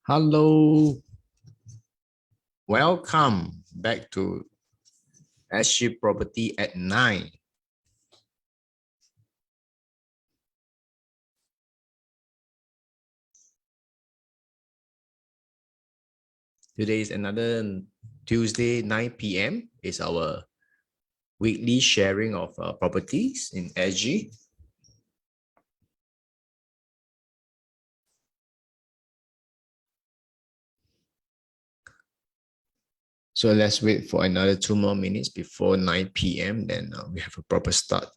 Hello, welcome back to HDB Property at 9. Today is another Tuesday, 9 p.m. is our weekly sharing of properties in SG. So let's wait for another 2 more minutes before 9 p.m. Then we have a proper start.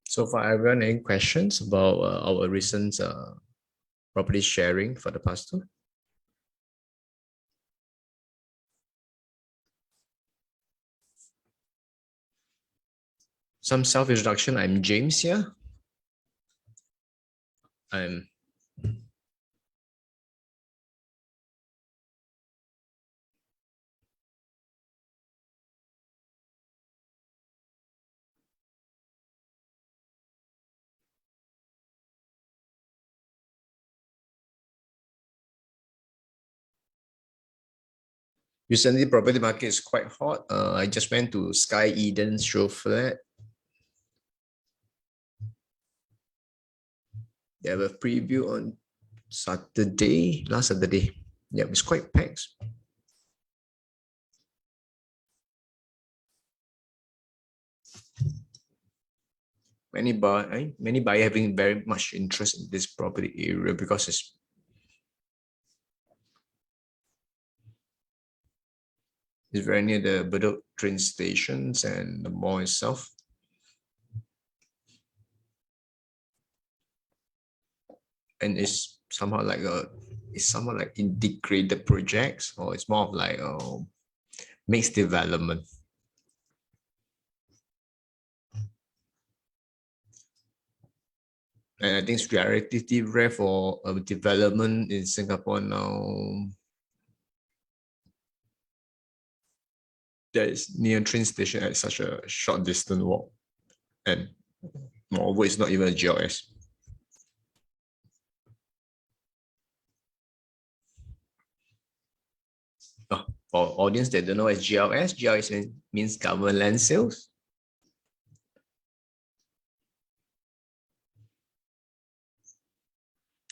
So far, everyone, any questions about our recent property sharing for the past two? Some self-introduction. I'm James here. Recently, property market is quite hot. I just went to Sky Eden show flat. They have a preview on last Saturday. Yeah, it's quite packed. Many buyer having very much interest in this property area because it's very near the Bedok train stations and the mall itself. And it's somehow like integrated projects, or it's more of like a mixed development. And I think it's relatively rare for a development in Singapore now that is near train station at such a short distance walk. And moreover, it's not even a GLS. For audience that don't know what GLS, GLS means government land sales.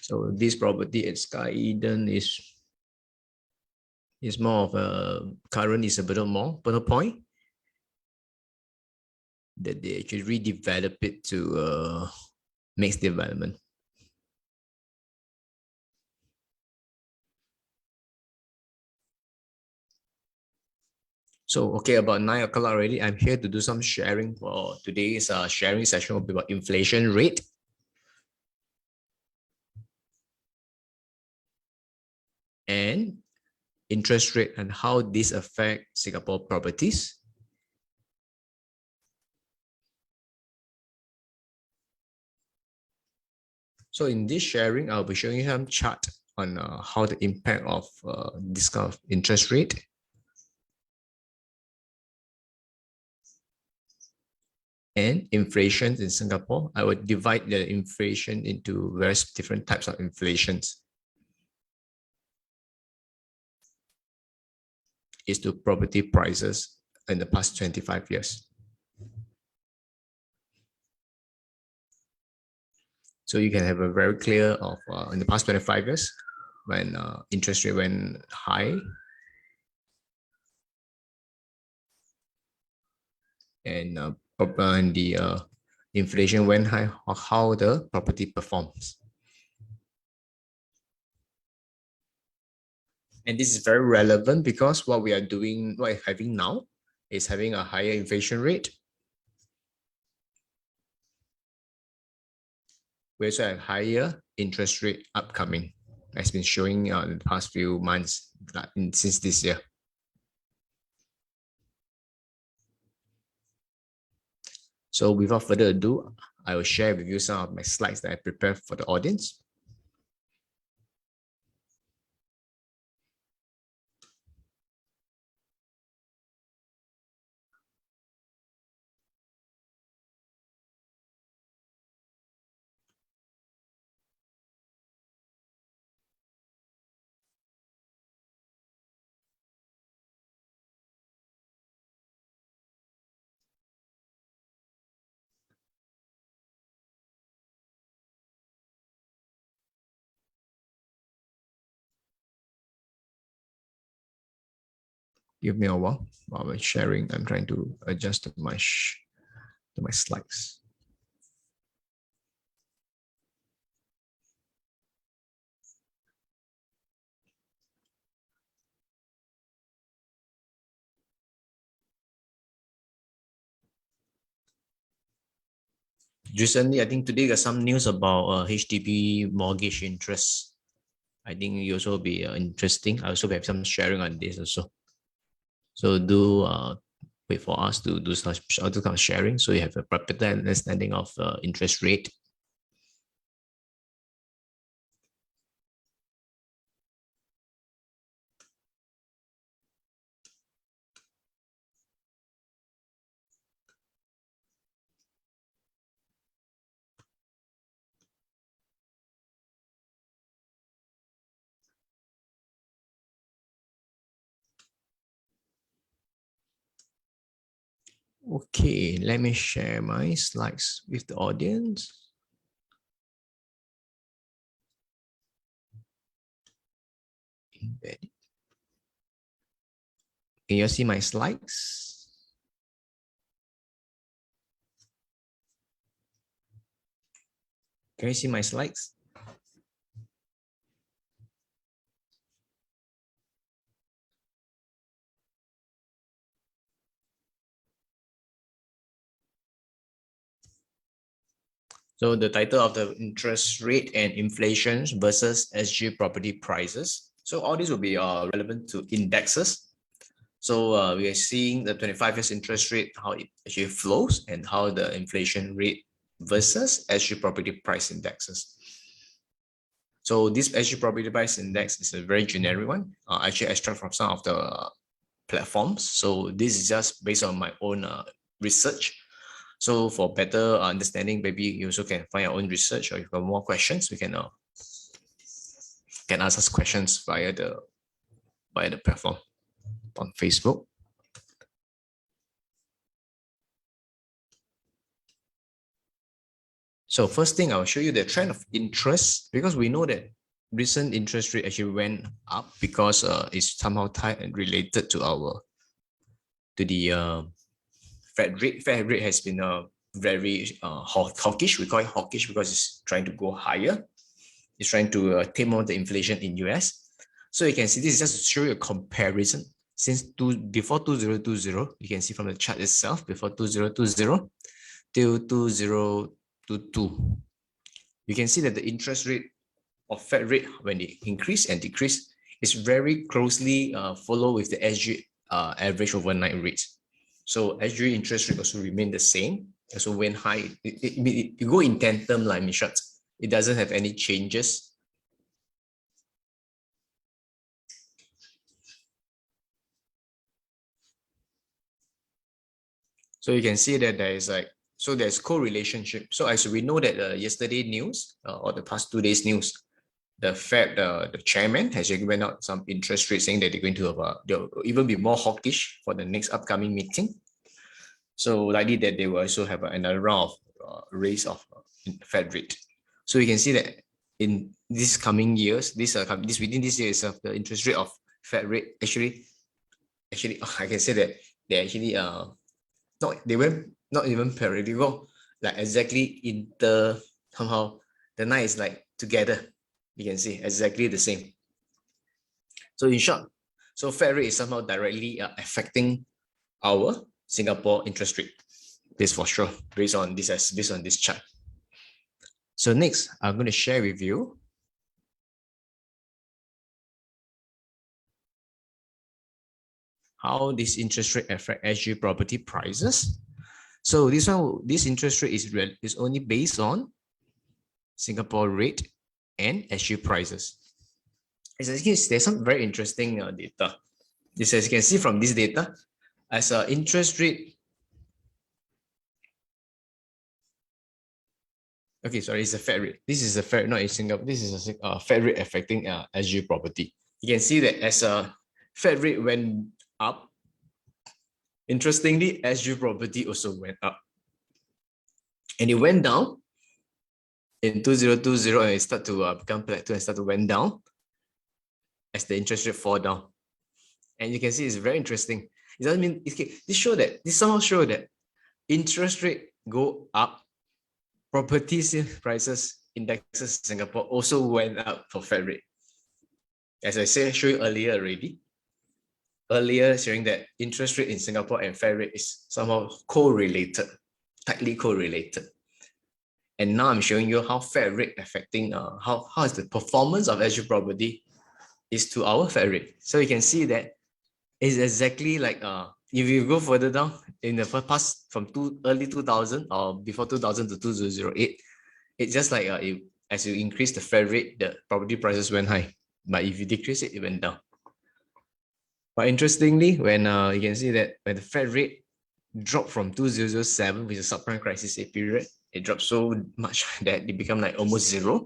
So this property at Sky Eden is more of a current is a Bedok Point that they actually redevelop it to mixed development. So, okay, about 9 o'clock already, I'm here to do some sharing for today's sharing session will be about inflation rate. And interest rate and how this affect Singapore properties. So in this sharing, I'll be showing you some chart on how the impact of this kind of interest rate and inflation in Singapore. I would divide the inflation into various different types of inflations. Is to property prices in the past 25 years. So you can have a very clear of in the past 25 years when interest rate went high and the inflation went high, how the property performs. And this is very relevant because what we are doing, what we're having now is having a higher inflation rate. We also have higher interest rate upcoming, as been showing in the past few months since this year. So without further ado, I will share with you some of my slides that I prepared for the audience. Give me a while while I'm sharing. I'm trying to adjust to my slides. Recently, I think today there's some news about HDB mortgage interest. I think it also be interesting. I also have some sharing on this also. So do wait for us to do such other kind of sharing, so you have a proper understanding of interest rate. Okay, let me share my slides with the audience. Can you see my slides? Can you see my slides? So the title of the interest rate and inflation versus SG property prices. So all these will be relevant to indexes. So we are seeing the 25 years interest rate, how it actually flows and how the inflation rate versus SG property price indexes. So this SG property price index is a very generic one. Actually extract from some of the platforms. So this is just based on my own research. So for better understanding, maybe you also can find your own research, or if you have more questions, we can ask us questions via the platform on Facebook. So first thing, I'll show you the trend of interest, because we know that recent interest rate actually went up because it's somehow tied and related to the Fed rate. Fed rate has been very hawkish. We call it hawkish because it's trying to go higher. It's trying to tame on the inflation in US. So you can see this is just to show you a comparison since before 2020. You can see from the chart itself, before 2020 till 2022. You can see that the interest rate of Fed rate, when they increase and decrease, is very closely follow with the SG average overnight rates. So SG interest rate also remain the same. Also went high. It go in tandem, like in short. It doesn't have any changes. So you can see that there is there's correlationship. So as we know that yesterday news or the past 2 days news, the Fed, the chairman has given out some interest rate saying that they're going to they'll even be more hawkish for the next upcoming meeting. So likely that they will also have another round of raise of Fed rate. So you can see that in these coming years, within this year itself, the interest rate of Fed rate actually I can say that they actually they went not even parallel, like exactly somehow the night is like together. You can see exactly the same. So in short, so Fed rate is somehow directly affecting our Singapore interest rate. This for sure, based on this chart. So next, I'm going to share with you how this interest rate affect SG property prices. So this interest rate is only based on Singapore rate and SG prices. There's some very interesting data. This, as you can see from this data, as an interest rate. Okay, sorry, it's a Fed rate. This is a Fed, not in Singapore. This is a Fed rate affecting SG property. You can see that as a Fed rate went up, interestingly, SG property also went up. And it went down in 2020 and it started to become plateau and start to went down as the interest rate fall down. And you can see it's very interesting. It doesn't mean this somehow show that interest rate go up, property prices indexes in Singapore also went up for Fed rate. As I said, show you earlier showing that interest rate in Singapore and Fed rate is somehow correlated, tightly correlated. And now I'm showing you how Fed rate affecting how is the performance of SG property is to our Fed rate. So you can see that it's exactly like if you go further down in the past from early 2000 or before 2000 to 2008, it's just like as you increase the Fed rate, the property prices went high. But if you decrease it, it went down. But interestingly, when you can see that when the Fed rate dropped from 2007, which is a subprime crisis period, it dropped so much that it became like almost zero.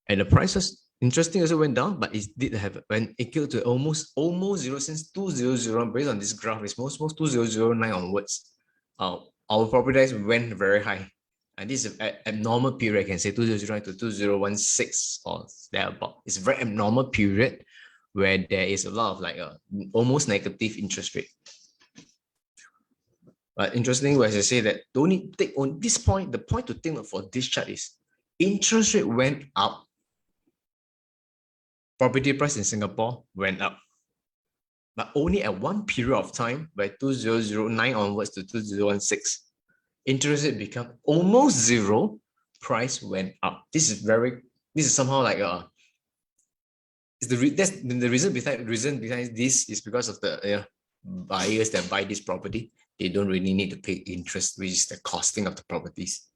And the prices, interesting, also went down, but it did have when it killed to almost zero since 2000. Based on this graph, it's most 2009 onwards. Our property price went very high. And this is an abnormal period, I can say 2009 to 2016 or thereabout. It's a very abnormal period where there is a lot of like almost negative interest rate. But interestingly, as I say that don't need to take on this point, the point to think for this chart is interest rate went up, property price in Singapore went up. But only at one period of time, by 2009 onwards to 2016, interest rate become almost zero, price went up. This is somehow like that's the reason behind this is because of the buyers that buy this property. They don't really need to pay interest, which is the costing of the properties.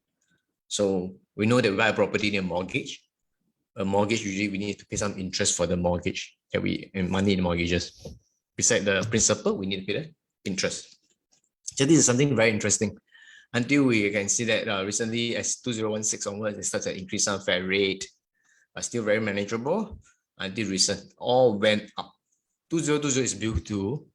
So we know that we buy a property in a mortgage. A mortgage, usually we need to pay some interest for the mortgage that money in mortgages. Beside the principal, we need to pay the interest. So this is something very interesting. Until we can see that recently, as 2016 onwards, it started to increase some Fed rate, but still very manageable. Until recent, all went up. 2020 is built to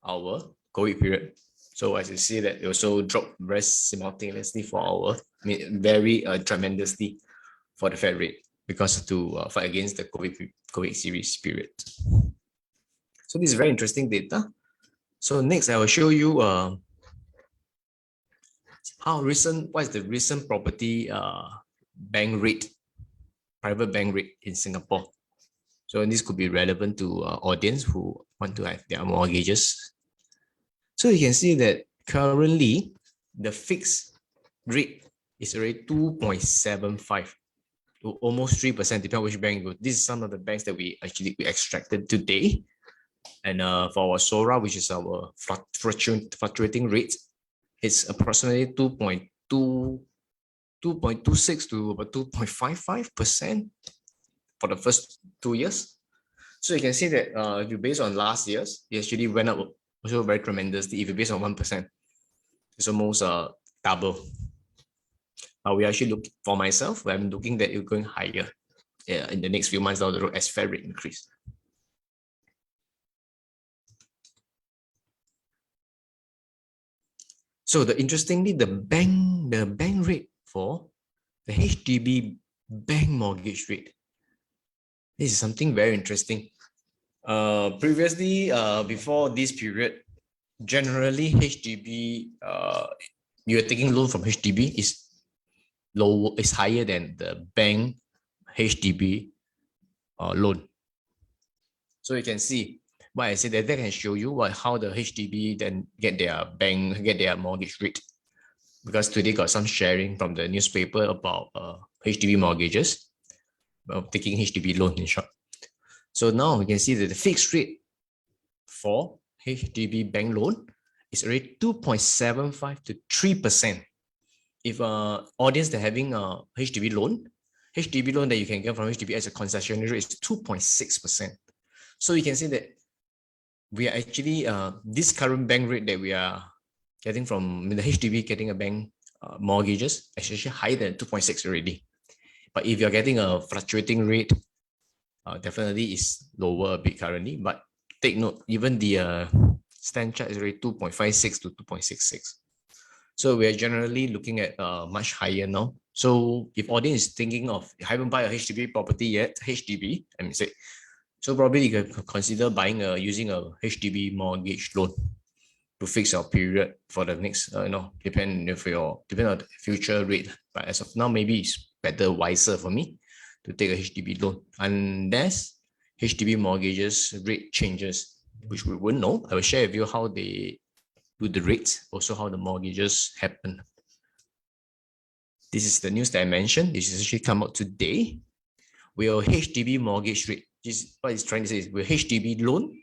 our COVID period. So as you see that it also dropped very simultaneously for our, very tremendously for the Fed rate because to fight against the COVID series period. So this is very interesting data. So next I will show you what is the recent property bank rate, private bank rate in Singapore. So this could be relevant to audience who want to have their mortgages. So you can see that currently the fixed rate is already 2.75 to almost 3%, depending on which bank you go. This is some of the banks that we extracted today. And for our SORA, which is our fluctuating rate, it's approximately 2.26 to about 2.55% for the first 2 years. So you can see that if you based on last year's, it actually went up also very tremendously. If you based on 1%, it's almost double. We actually look for myself, I'm looking that it's going higher in the next few months down the road as Fed rate increase. So interestingly, the bank rate for the HDB bank mortgage rate. This is something very interesting. Previously, before this period, generally HDB, you're taking loan from HDB is higher than the bank HDB loan. So you can see why I say that can show you how the HDB then get their mortgage rate, because today got some sharing from the newspaper about HDB mortgages, taking HDB loan in short. So now we can see that the fixed rate for HDB bank loan is already 2.75 to 3%. If audience that having a HDB loan that you can get from HDB as a concessionary rate is 2.6%. So you can see that we are actually this current bank rate that we are getting from the HDB getting a bank mortgages is actually higher than 2.6 already. But if you're getting a fluctuating rate, definitely is lower a bit currently. But take note, even the stand chart is already 2.56 to 2.66. So we're generally looking at much higher now. So if audience is thinking of haven't buy a HDB property yet, HDB, I mean say, so probably you can consider buying using a HDB mortgage loan to fix your period for the next, depend on the future rate. But as of now, maybe it's better, wiser for me to take a HDB loan unless HDB mortgages rate changes, which we won't know. I will share with you how they do the rates, also how the mortgages happen. This is the news that I mentioned. This is actually come out today. Will HDB mortgage rate, this what it's trying to say is, will HDB loan,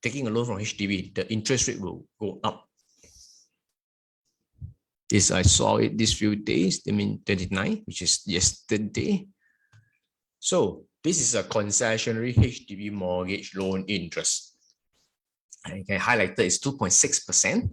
taking a loan from HDB, the interest rate will go up. This I saw it these few days, I mean 29, which is yesterday. So this is a concessionary HDB mortgage loan interest. I can highlight it, it's 2.6%.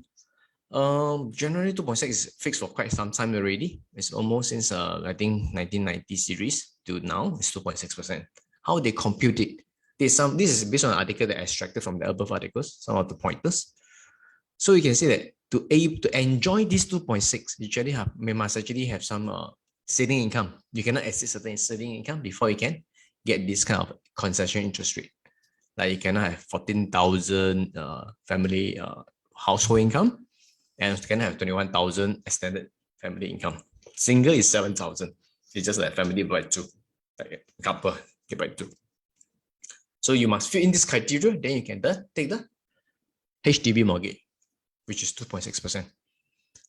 Generally 2.6 is fixed for quite some time already. It's almost since I think 1990 series to now, it's 2.6%. How they compute it? This is based on an article that I extracted from the above articles, some of the pointers. So you can see that to enjoy this 2.6, we must actually have some saving income. You cannot exceed certain saving income before you can get this kind of concession interest rate. Like you cannot have 14,000 family household income, and you cannot have 21,000 extended family income. Single is 7,000. It's just like family by two, like a couple by two. So you must fit in this criteria, then you can take the HDB mortgage, which is 2.6%.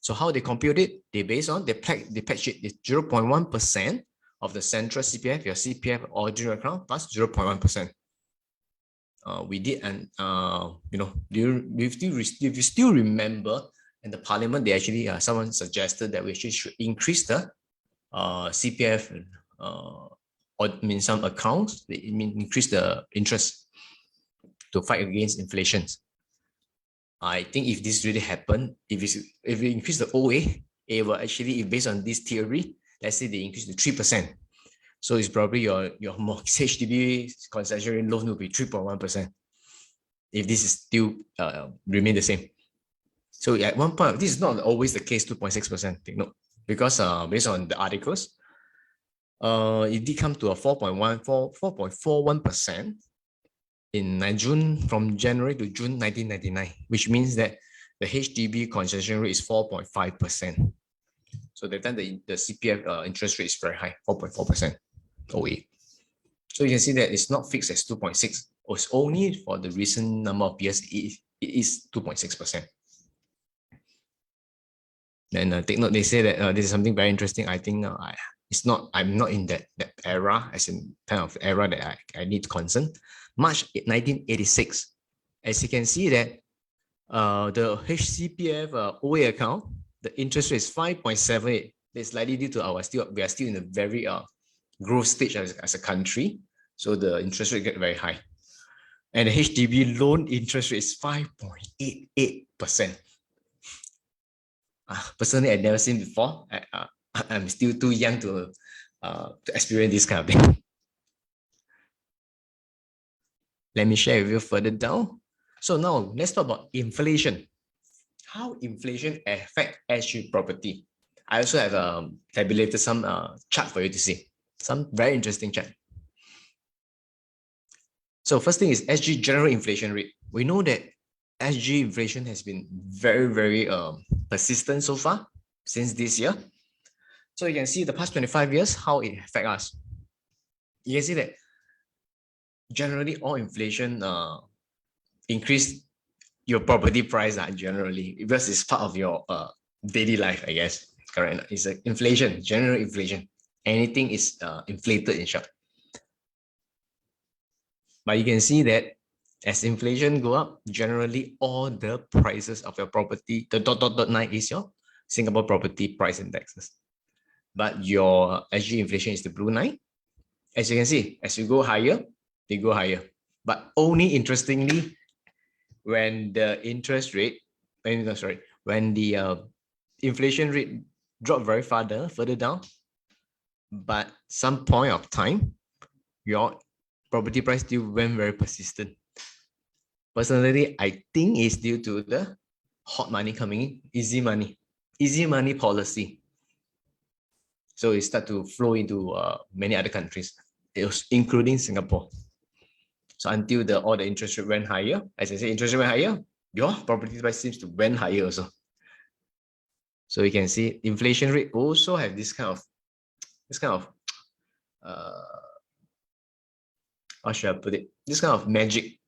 So how they compute it? They based on the patch it is 0.1% of the central CPF, your CPF original account plus 0.1%. We did, and if you still remember, in the parliament, they actually someone suggested that we actually should increase the CPF or some accounts. They increase the interest to fight against inflation. I think if this really happened, if we increase the OA, it will actually, if based on this theory, let's say they increase to 3%. So it's probably your mortgage HDB concession loan will be 3.1%. If this is still remain the same. So at one point, this is not always the case, 2.6%. Take note, because based on the articles, it did come to a 4.41% in June, from January to June 1999, which means that the HDB concession rate is 4.5%. So that time the CPF interest rate is very high, 4.4% OA. So you can see that it's not fixed as 2.6. It's only for the recent number of years, it is 2.6%. Then take note, they say that this is something very interesting. I think I'm not in that era, as in kind of era that I need concern. March 1986, as you can see that the HCPF OA account, the interest rate is 5.78. It's slightly due to we are still in a very growth stage as a country, so the interest rate get very high. And the HDB loan interest rate is 5.88%. Personally, I've never seen before. I'm still too young to experience this kind of thing. Let me share with you further down. So now let's talk about inflation. How inflation affect SG property. I also have tabulated some chart for you to see. Some very interesting chart. So first thing is SG general inflation rate. We know that SG inflation has been very, very persistent so far since this year. So you can see the past 25 years, how it affects us. You can see that generally all inflation increase your property price generally, because it's part of your daily life, I guess. Correct. It's like inflation, general inflation. Anything is inflated in short. But you can see that As inflation go up, generally all the prices of your property, the dot dot dot line is your Singapore property price indexes. But your SG inflation is the blue line. As you can see, as you go higher, they go higher. But only interestingly, when the interest rate, when the inflation rate dropped very further down, but some point of time, your property price still went very persistent. Personally, I think it's due to the hot money coming in, easy money policy. So it start to flow into many other countries, including Singapore. So until all the interest rate went higher, as I say, interest rate went higher, your property price seems to went higher also. So you can see inflation rate also have this kind of how should I put it? This kind of magic.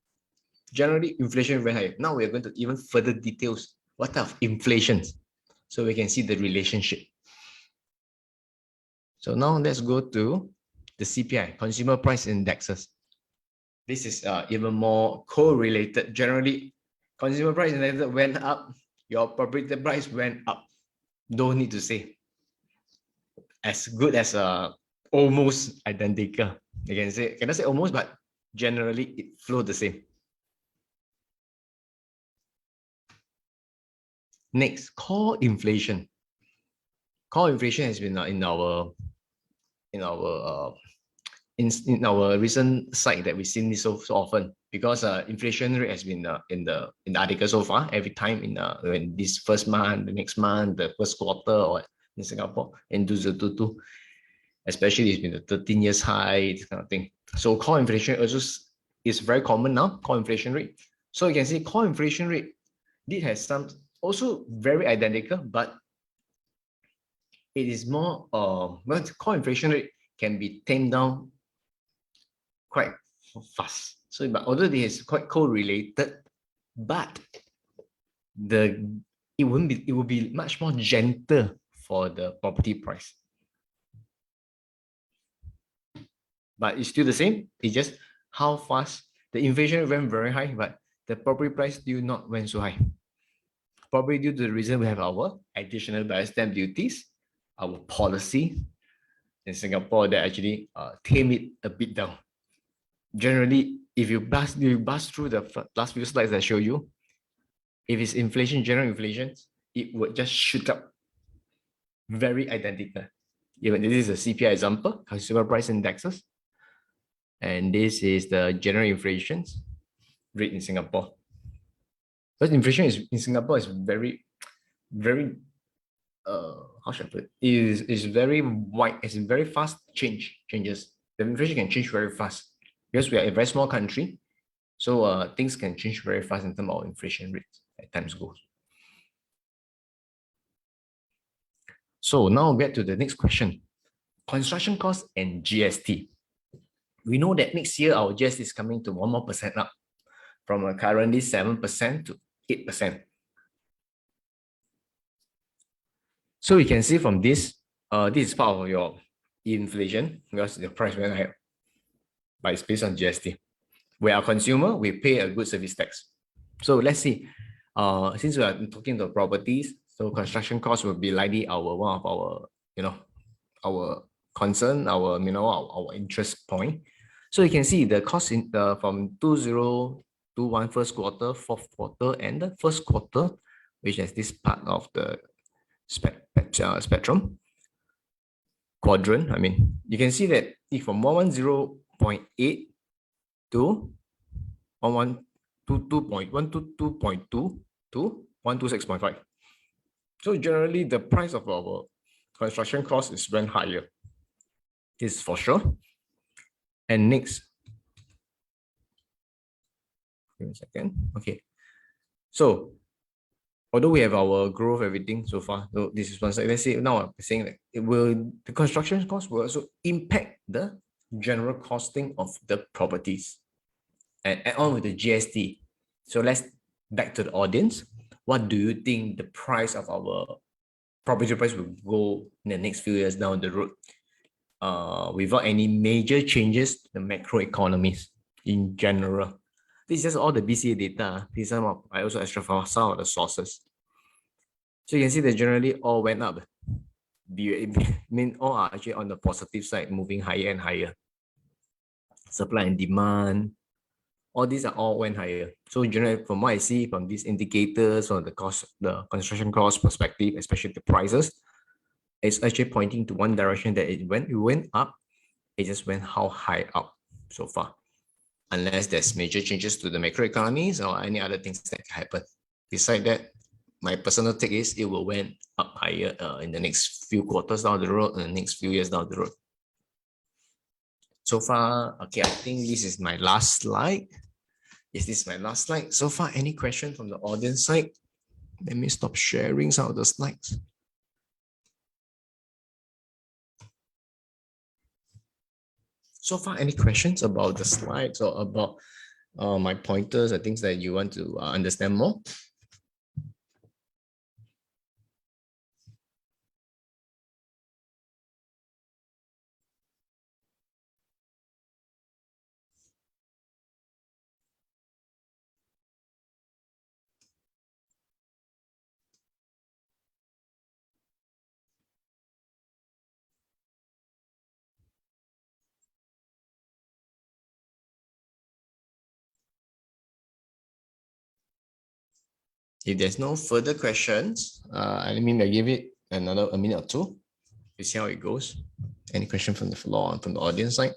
Generally, inflation went higher. Now we are going to even further details what type of inflation, so we can see the relationship. So now let's go to the CPI, Consumer Price Indexes. This is even more correlated. Generally, consumer price index went up, your property price went up. Don't need to say. As good as almost identical. You can say, cannot say almost, but generally it flowed the same. Next, core inflation. Core inflation has been in our recent site that we've seen this so often, because inflation rate has been in the article so far. Every time in this first month, the next month, the first quarter, or in Singapore in 2022, especially it's been the 13 years high, this kind of thing. So core inflation also is very common now, core inflation rate. So you can see core inflation rate did have some also very identical, but it is more well, core inflation rate can be tamed down quite fast. So, but although it is quite correlated, but it will be much more gentle for the property price. But it's still the same. It's just how fast the inflation went very high, but the property price still not went so high. Probably due to the reason we have our additional buyer stamp duties, our policy in Singapore that actually tame it a bit down. Generally, if you bust through the last few slides I show you, if it's inflation, general inflation, it would just shoot up very identical. Even this is a CPI example, consumer price indexes, and this is the general inflation rate in Singapore. But inflation in Singapore is very how should I put it? Is very wide. It's very fast changes. The inflation can change very fast because we are a very small country, so things can change very fast in terms of inflation rates as times goes. So now back to the next question: construction costs and GST. We know that next year our GST is coming to 1% more up, from currently 7% to 8%. So you can see from this, this is part of your inflation because the price went higher, but it's based on GST. We are consumer, we pay a good service tax. So let's see, since we are talking about properties, so construction costs will be likely one of our, our concern, our interest point. So you can see the cost from 2021 first quarter, fourth quarter, and the first quarter, which has this part of the spectrum quadrant. I mean, you can see that if from 110.8 to 122.2 to 126.5. So generally, the price of our construction cost is went higher. This is for sure. And next, give me a second. Okay, so although we have our growth, everything so far, so this is one side. Let's say now I'm saying that the construction cost will also impact the general costing of the properties and add on with the GST. So let's back to the audience. What do you think the price of our property price will go in the next few years down the road, without any major changes to the macro economies in general? This is just all the BCA data. These are I also extract from some of the sources. So you can see that generally all went up. Mean all are actually on the positive side, moving higher and higher. Supply and demand, all these are all went higher. So generally, from what I see from these indicators on the cost, the construction cost perspective, especially the prices, it's actually pointing to one direction that it went up, it just went how high up so far. Unless there's major changes to the macroeconomies or any other things that can happen. Beside that, my personal take is it will went up higher in the next few quarters down the road and the next few years down the road. So far, okay, I think this is my last slide. Is this my last slide? So far, any question from the audience side? Let me stop sharing some of the slides. So far, any questions about the slides or about my pointers or things that you want to understand more? If there's no further questions, I mean, I give it another a minute or two to see how it goes. Any question from the floor and from the audience side?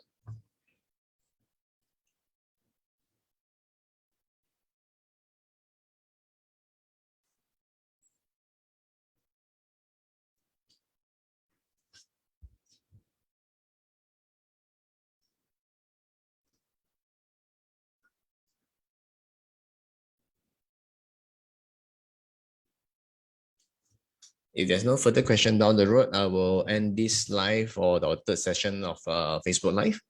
If there's no further question down the road, I will end this live for the third session of Facebook Live.